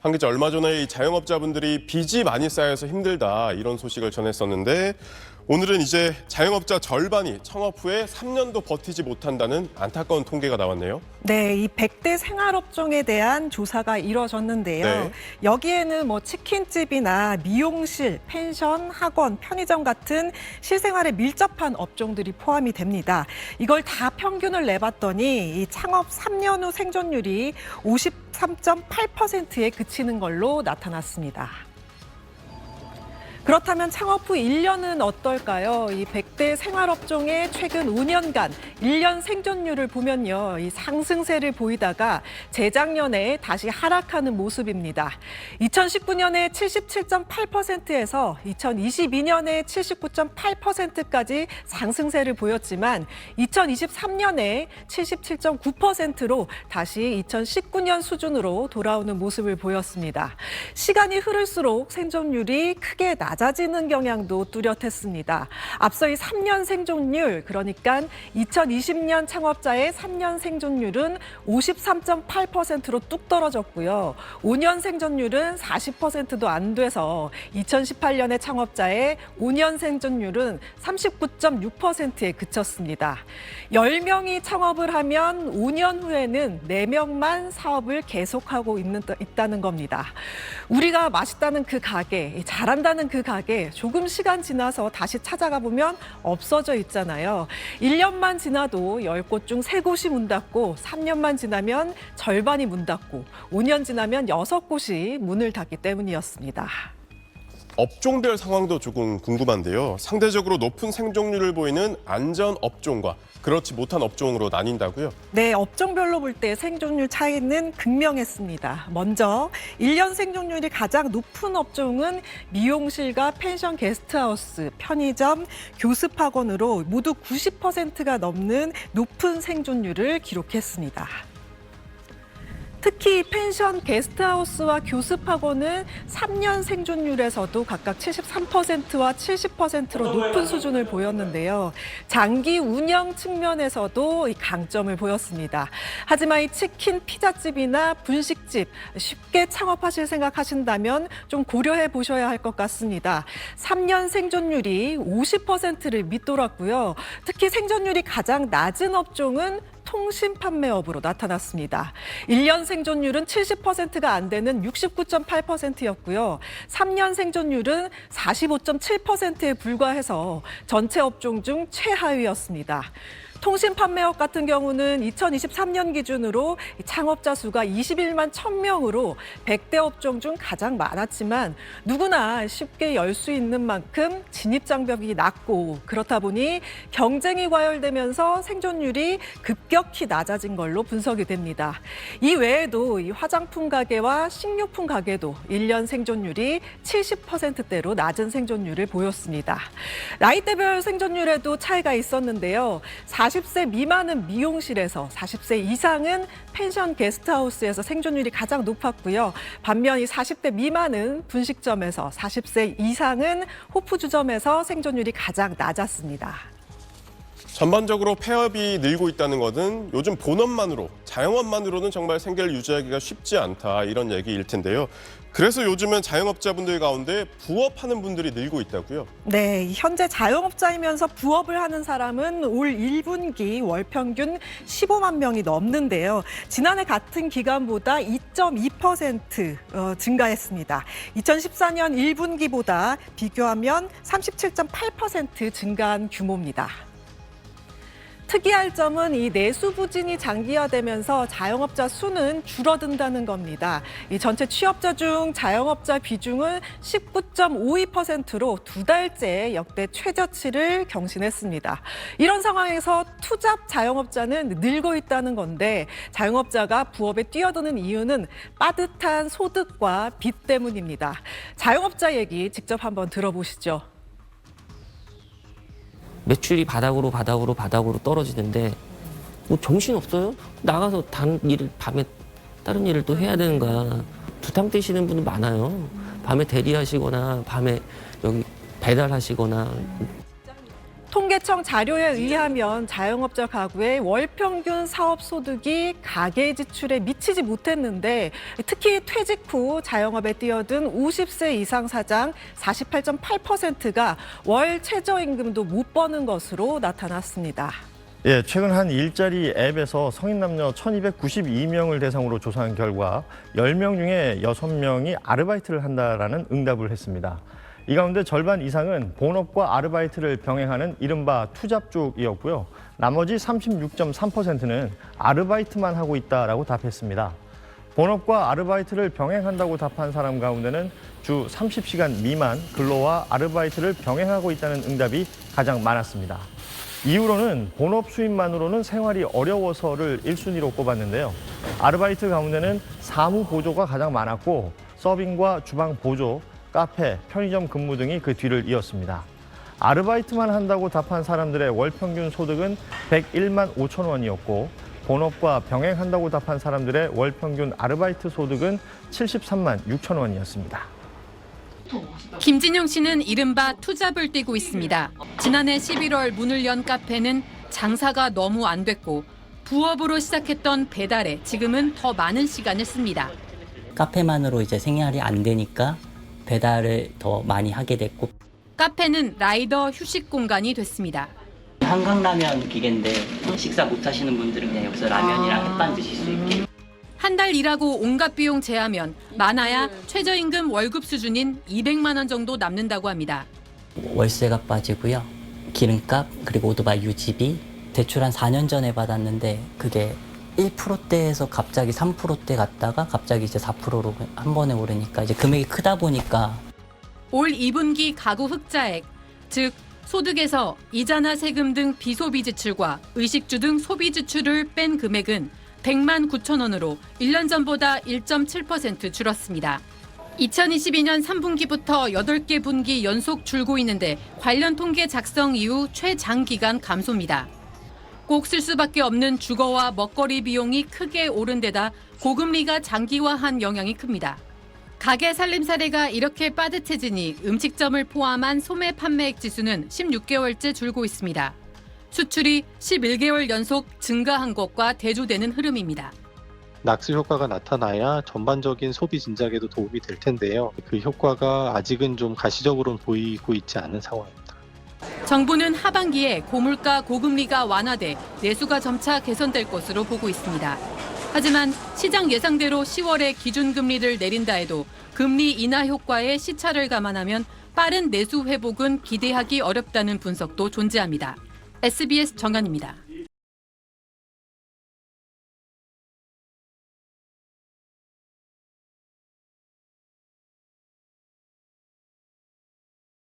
한 기자, 얼마 전에 이 자영업자분들이 빚이 많이 쌓여서 힘들다 이런 소식을 전했었는데 오늘은 이제 자영업자 절반이 창업 후에 3년도 버티지 못한다는 안타까운 통계가 나왔네요. 네, 이 100대 생활업종에 대한 조사가 이뤄졌는데요. 네. 여기에는 치킨집이나 미용실, 펜션, 학원, 편의점 같은 실생활에 밀접한 업종들이 포함이 됩니다. 이걸 다 평균을 내봤더니 이 창업 3년 후 생존율이 53.8%에 그치는 걸로 나타났습니다. 그렇다면 창업 후 1년은 어떨까요? 이 100대 생활업종의 최근 5년간 1년 생존율을 보면요. 이 상승세를 보이다가 재작년에 다시 하락하는 모습입니다. 2019년에 77.8%에서 2022년에 79.8%까지 상승세를 보였지만 2023년에 77.9%로 다시 2019년 수준으로 돌아오는 모습을 보였습니다. 시간이 흐를수록 생존율이 크게 낮아지는 경향도 뚜렷했습니다. 앞서 이 3년 생존율, 그러니까 2020년 창업자의 3년 생존율은 53.8%로 뚝 떨어졌고요. 5년 생존율은 40%도 안 돼서 2018년의 창업자의 5년 생존율은 39.6%에 그쳤습니다. 10명이 창업을 하면 5년 후에는 4명만 사업을 계속하고 있다는 겁니다. 우리가 맛있다는 그 가게, 잘한다는 그 가게 조금 시간 지나서 다시 찾아가 보면 없어져 있잖아요. 1년만 지나도 10곳 중 3곳이 문 닫고 3년만 지나면 절반이 문 닫고 5년 지나면 6곳이 문을 닫기 때문이었습니다. 업종별 상황도 조금 궁금한데요. 상대적으로 높은 생존율을 보이는 안전 업종과 그렇지 못한 업종으로 나뉜다고요? 네, 업종별로 볼 때 생존율 차이는 극명했습니다. 먼저 1년 생존율이 가장 높은 업종은 미용실과 펜션 게스트하우스, 편의점, 교습학원으로 모두 90%가 넘는 높은 생존율을 기록했습니다. 특히 펜션, 게스트하우스와 교습학원은 3년 생존율에서도 각각 73%와 70%로 높은 수준을 보였는데요. 장기 운영 측면에서도 이 강점을 보였습니다. 하지만 이 치킨, 피자집이나 분식집 쉽게 창업하실 생각하신다면 좀 고려해 보셔야 할 것 같습니다. 3년 생존율이 50%를 밑돌았고요. 특히 생존율이 가장 낮은 업종은 통신 판매업으로 나타났습니다. 1년 생존율은 70%가 안 되는 69.8%였고요. 3년 생존율은 45.7%에 불과해서 전체 업종 중 최하위였습니다. 통신 판매업 같은 경우는 2023년 기준으로 창업자 수가 21만 1,000명으로 100대 업종 중 가장 많았지만 누구나 쉽게 열 수 있는 만큼 진입 장벽이 낮고 그렇다 보니 경쟁이 과열되면서 생존율이 급격히 낮아진 걸로 분석이 됩니다. 이 외에도 이 화장품 가게와 식료품 가게도 1년 생존율이 70%대로 낮은 생존율을 보였습니다. 나이대별 생존율에도 차이가 있었는데요. 40세 미만은 미용실에서 40세 이상은 펜션 게스트하우스에서 생존율이 가장 높았고요. 반면 이 40대 미만은 분식점에서 40세 이상은 호프주점에서 생존율이 가장 낮았습니다. 전반적으로 폐업이 늘고 있다는 것은 요즘 본업만으로, 자영업만으로는 정말 생계를 유지하기가 쉽지 않다 이런 얘기일 텐데요. 그래서 요즘은 자영업자분들 가운데 부업하는 분들이 늘고 있다고요? 네, 현재 자영업자이면서 부업을 하는 사람은 올 1분기 월 평균 15만 명이 넘는데요. 지난해 같은 기간보다 2.2% 증가했습니다. 2014년 1분기보다 비교하면 37.8% 증가한 규모입니다. 특이할 점은 이 내수 부진이 장기화되면서 자영업자 수는 줄어든다는 겁니다. 이 전체 취업자 중 자영업자 비중은 19.52%로 2달째 역대 최저치를 경신했습니다. 이런 상황에서 투잡 자영업자는 늘고 있다는 건데 자영업자가 부업에 뛰어드는 이유는 빠듯한 소득과 빚 때문입니다. 자영업자 얘기 직접 한번 들어보시죠. 매출이 바닥으로 떨어지는데 뭐 정신 없어요? 나가서 밤에 다른 일을 또 해야 되는 거야. 두탕 떼시는 분들 많아요. 밤에 대리하시거나 밤에 여기 배달하시거나. 통계청 자료에 의하면 자영업자 가구의 월 평균 사업 소득이 가계 지출에 미치지 못했는데 특히 퇴직 후 자영업에 뛰어든 50세 이상 사장 48.8%가 월 최저임금도 못 버는 것으로 나타났습니다. 예, 최근 한 일자리 앱에서 성인 남녀 1,292명을 대상으로 조사한 결과 10명 중에 6명이 아르바이트를 한다라는 응답을 했습니다. 이 가운데 절반 이상은 본업과 아르바이트를 병행하는 이른바 투잡 쪽이었고요. 나머지 36.3%는 아르바이트만 하고 있다라고 답했습니다. 본업과 아르바이트를 병행한다고 답한 사람 가운데는 주 30시간 미만 근로와 아르바이트를 병행하고 있다는 응답이 가장 많았습니다. 이후로는 본업 수입만으로는 생활이 어려워서를 1순위로 꼽았는데요. 아르바이트 가운데는 사무 보조가 가장 많았고 서빙과 주방 보조, 카페, 편의점 근무 등이 그 뒤를 이었습니다. 아르바이트만 한다고 답한 사람들의 월 평균 소득은 101만 5천 원이었고 본업과 병행한다고 답한 사람들의 월 평균 아르바이트 소득은 73만 6천 원이었습니다. 김진영 씨는 이른바 투잡을 뛰고 있습니다. 지난해 11월 문을 연 카페는 장사가 너무 안 됐고 부업으로 시작했던 배달에 지금은 더 많은 시간을 씁니다. 카페만으로 이제 생활이 안 되니까 배달을 더 많이 하게 됐고 카페는 라이더 휴식 공간이 됐습니다. 한강라면 기계인데 식사 못 하시는 분들은 그냥 여기서 라면이랑 햇반 드실 수 있게. 한 달 일하고 온갖 비용 제하면 많아야 최저임금 월급 수준인 200만 원 정도 남는다고 합니다. 월세가 빠지고요. 기름값 그리고 오토바이 유지비 대출 한 4년 전에 받았는데 그게 1%대에서 갑자기 3%대 갔다가 갑자기 이제 4%로 한 번에 오르니까 이제 금액이 크다 보니까 올 2분기 가구 흑자액, 즉 소득에서 이자나 세금 등 비소비 지출과 의식주 등 소비 지출을 뺀 금액은 100만 9천 원으로 1년 전보다 1.7% 줄었습니다. 2022년 3분기부터 8개 분기 연속 줄고 있는데 관련 통계 작성 이후 최장기간 감소입니다. 꼭 쓸 수밖에 없는 주거와 먹거리 비용이 크게 오른 데다 고금리가 장기화한 영향이 큽니다. 가게 살림 사례가 이렇게 빠듯해지니 음식점을 포함한 소매 판매액 지수는 16개월째 줄고 있습니다. 수출이 11개월 연속 증가한 것과 대조되는 흐름입니다. 낙수 효과가 나타나야 전반적인 소비 진작에도 도움이 될 텐데요. 그 효과가 아직은 좀 가시적으로는 보이고 있지 않은 상황입니다. 정부는 하반기에 고물가 고금리가 완화돼 내수가 점차 개선될 것으로 보고 있습니다. 하지만 시장 예상대로 10월에 기준금리를 내린다 해도 금리 인하 효과에 시차를 감안하면 빠른 내수 회복은 기대하기 어렵다는 분석도 존재합니다. SBS 정연입니다.